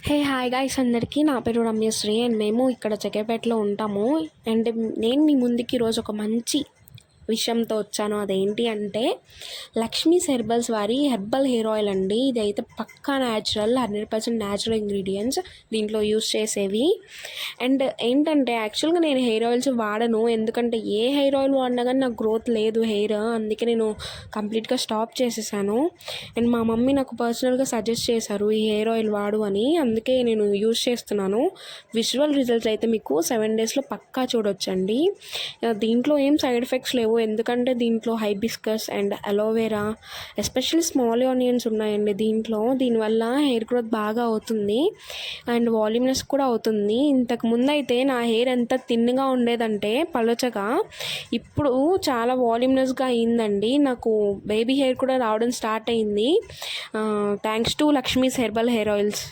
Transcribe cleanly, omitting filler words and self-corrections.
Hi guys అందరికీ. నా పేరు రమ్యశ్రీ అండ్ మేము ఇక్కడ జగ్గైపేటలో ఉంటాము. అండ్ నేను మీ ముందుకి ఈరోజు ఒక మంచి విషయంతో వచ్చాను. అదేంటి అంటే లక్ష్మీస్ హెర్బల్స్ వారి హెర్బల్ హెయిర్ ఆయిల్ అండి. ఇది అయితే పక్కా న్యాచురల్ 100% న్యాచురల్ ఇంగ్రీడియంట్స్ దీంట్లో యూస్ చేసేవి. అండ్ ఏంటంటే యాక్చువల్గా నేను హెయిర్ ఆయిల్స్ వాడను, ఎందుకంటే ఏ హెయిర్ ఆయిల్ వాడినా కానీ నాకు గ్రోత్ లేదు హెయిర్, అందుకే నేను కంప్లీట్గా స్టాప్ చేసేసాను. అండ్ మా మమ్మీ నాకు పర్సనల్గా సజెస్ట్ చేశారు ఈ హెయిర్ ఆయిల్ వాడు అని, అందుకే నేను యూస్ చేస్తున్నాను. విజువల్ రిజల్ట్స్ అయితే మీకు 7 డేస్లో పక్కా చూడొచ్చండి. దీంట్లో ఏం సైడ్ ఎఫెక్ట్స్ లేవు, ఎందుకంటే దీంట్లో hibiscus and aloe vera especially small onions ఉన్నాయండి దీంట్లో. దీనివల్ల హెయిర్ గ్రోత్ బాగా అవుతుంది అండ్ వాల్యూమ్నెస్ కూడా అవుతుంది. ఇంతకు ముందు అయితే నా హెయిర్ ఎంత థిన్గా ఉండేదంటే పలుచగా, ఇప్పుడు చాలా వాల్యూమ్నెస్గా అయిందండి. నాకు బేబీ హెయిర్ కూడా రావడం స్టార్ట్ అయింది thanks to Lakshmi's herbal hair oils.